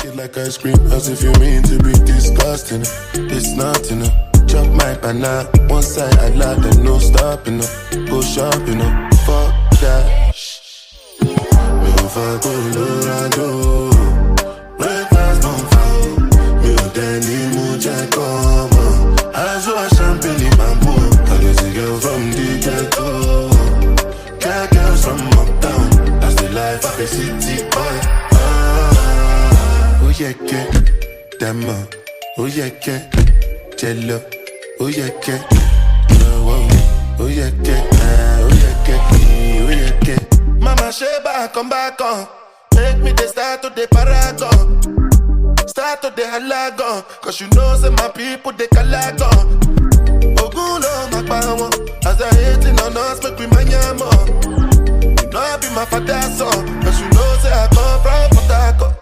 it like ice cream, as if you mean to be disgusting. It's nothing, chop my banana, one side I like and no stopping, go shopping, fuck that. Me on fire, Colorado. Breakfast on fire. Me on Danny Muja, come on. I saw a champagne bamboo. I got a girl from the ghetto. Got girls from uptown. That's the life of a city boy. Oh yeah, get Dama. Oh yeah, get Jello. Oh yeah, get oh yeah, get oh yeah, get me. Oh yeah, get Mama Sheba, come back on. Make me the start to the paragon. Start to the halagon. Cause you know say my people they calagon. Oguno my power. As I hating on us, make me manyamo. You know I be my father's son. Cause you know say I come from Potako.